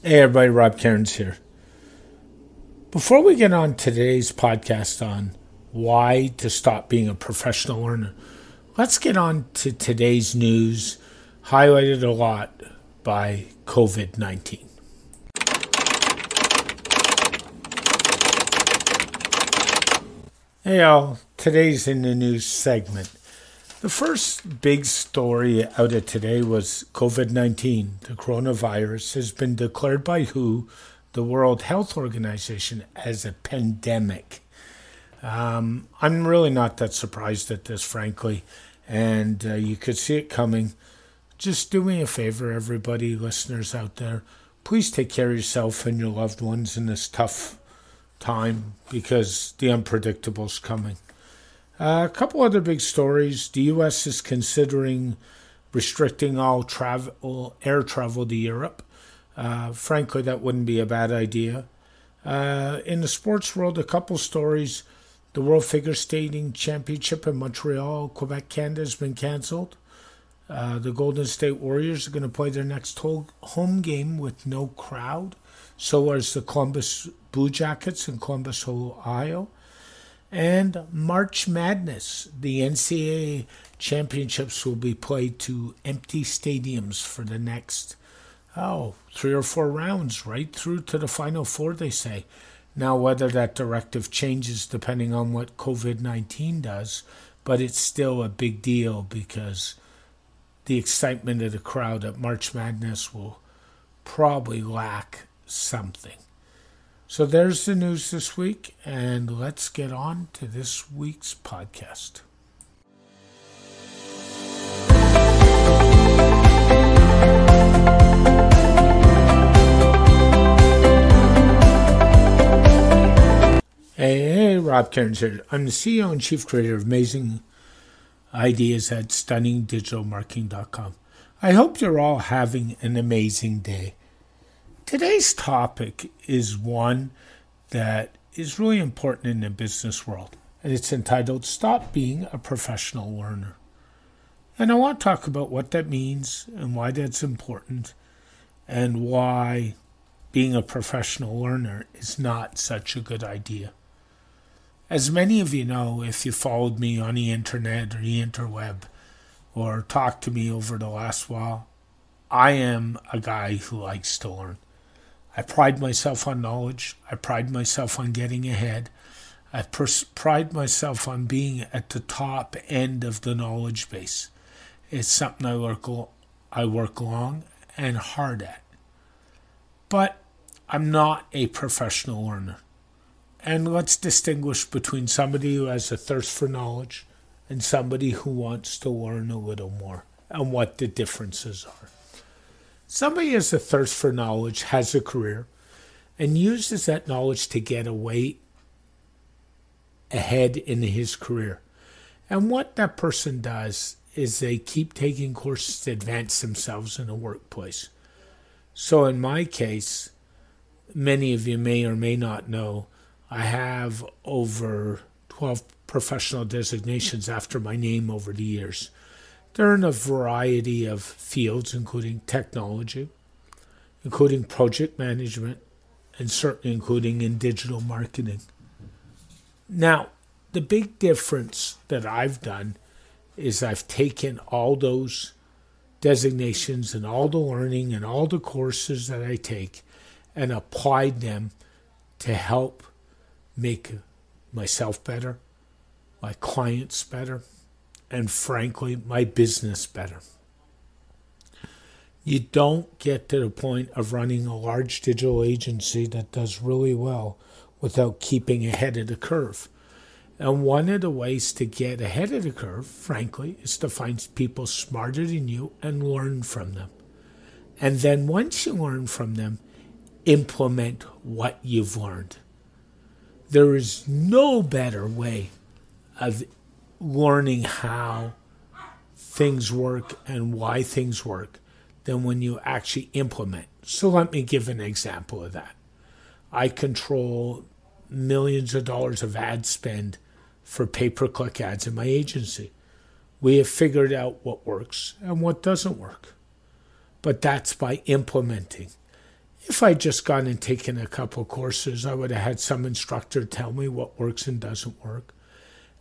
Hey everybody, Rob Cairns here. Before we get on today's podcast on why to stop being a professional learner, let's get on to today's news, highlighted a lot by COVID-19. Hey all, today's in the news segment. The first big story out of today was COVID-19. The coronavirus has been declared by WHO, the World Health Organization, as a pandemic. I'm really not that surprised at this, frankly, and you could see it coming. Just do me a favor, everybody, listeners out there. Please take care of yourself and your loved ones in this tough time because the unpredictable is coming. A couple other big stories. The U.S. is considering restricting all air travel to Europe. Frankly, that wouldn't be a bad idea. In the sports world, a couple stories. The World Figure Skating Championship in Montreal, Quebec, Canada has been canceled. The Golden State Warriors are going to play their next home game with no crowd. So is the Columbus Blue Jackets in Columbus, Ohio. And March Madness, the NCAA championships will be played to empty stadiums for the next, 3 or 4 rounds, right through to the Final Four, they say. Now, whether that directive changes depending on what COVID-19 does, but it's still a big deal because the excitement of the crowd at March Madness will probably lack something. So there's the news this week, and let's get on to this week's podcast. Hey, Rob Cairns here. I'm the CEO and Chief Creator of Amazing Ideas at StunningDigitalMarketing.com. I hope you're all having an amazing day. Today's topic is one that is really important in the business world, and it's entitled Stop Being a Professional Learner. And I want to talk about what that means and why that's important and why being a professional learner is not such a good idea. As many of you know, if you followed me on the internet or the interweb or talked to me over the last while, I am a guy who likes to learn. I pride myself on knowledge. I pride myself on getting ahead. I pride myself on being at the top end of the knowledge base. It's something I work long and hard at. But I'm not a professional learner. And let's distinguish between somebody who has a thirst for knowledge and somebody who wants to learn a little more and what the differences are. Somebody who has a thirst for knowledge, has a career, and uses that knowledge to get away ahead in his career. And what that person does is they keep taking courses to advance themselves in the workplace. So in my case, many of you may or may not know, I have over 12 professional designations after my name over the years. They're in a variety of fields, including technology, including project management, and certainly including in digital marketing. Now, the big difference that I've done is I've taken all those designations and all the learning and all the courses that I take and applied them to help make myself better, my clients better, and frankly, my business better. You don't get to the point of running a large digital agency that does really well without keeping ahead of the curve. And one of the ways to get ahead of the curve, frankly, is to find people smarter than you and learn from them. And then once you learn from them, implement what you've learned. There is no better way of learning how things work and why things work than when you actually implement. So let me give an example of that. I control millions of dollars of ad spend for pay-per-click ads in my agency. We have figured out what works and what doesn't work. But that's by implementing. If I'd just gone and taken a couple courses, I would have had some instructor tell me what works and doesn't work.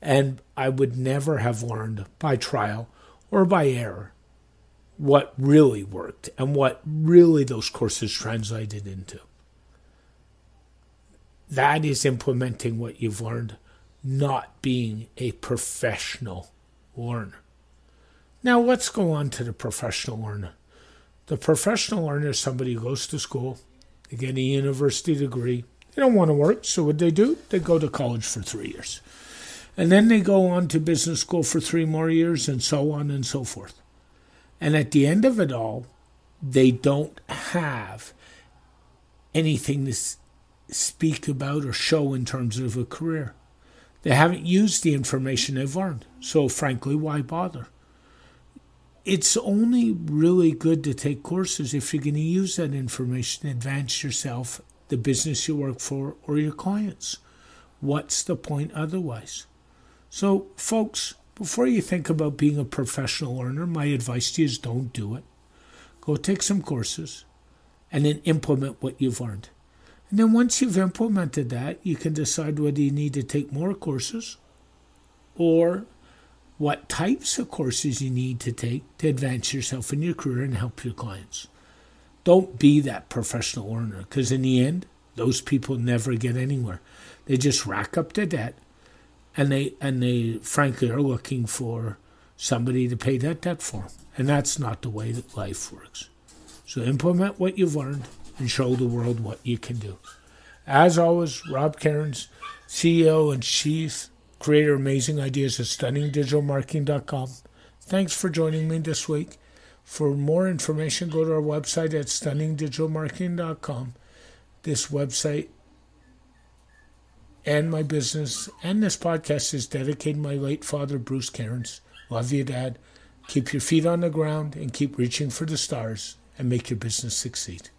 And I would never have learned by trial or by error what really worked and what really those courses translated into. That is implementing what you've learned, not being a professional learner. Now let's go on to the professional learner. The professional learner is somebody who goes to school, they get a university degree. They don't want to work, so what they do, they go to college for 3 years. And then they go on to business school for 3 more years, and so on and so forth. And at the end of it all, they don't have anything to speak about or show in terms of a career. They haven't used the information they've learned. So frankly, why bother? It's only really good to take courses if you're going to use that information to advance yourself, the business you work for, or your clients. What's the point otherwise? So, folks, before you think about being a professional learner, my advice to you is don't do it. Go take some courses and then implement what you've learned. And then once you've implemented that, you can decide whether you need to take more courses or what types of courses you need to take to advance yourself in your career and help your clients. Don't be that professional learner, because in the end, those people never get anywhere. They just rack up the debt, and they frankly are looking for somebody to pay that debt for them. And that's not the way that life works. So implement what you've learned and show the world what you can do. As always, Rob Cairns, CEO and Chief Creator Amazing Ideas at StunningDigitalMarketing.com. Thanks for joining me this week. For more information, go to our website at StunningDigitalMarketing.com. This website and my business and this podcast is dedicated to my late father, Bruce Cairns. Love you, Dad. Keep your feet on the ground and keep reaching for the stars and make your business succeed.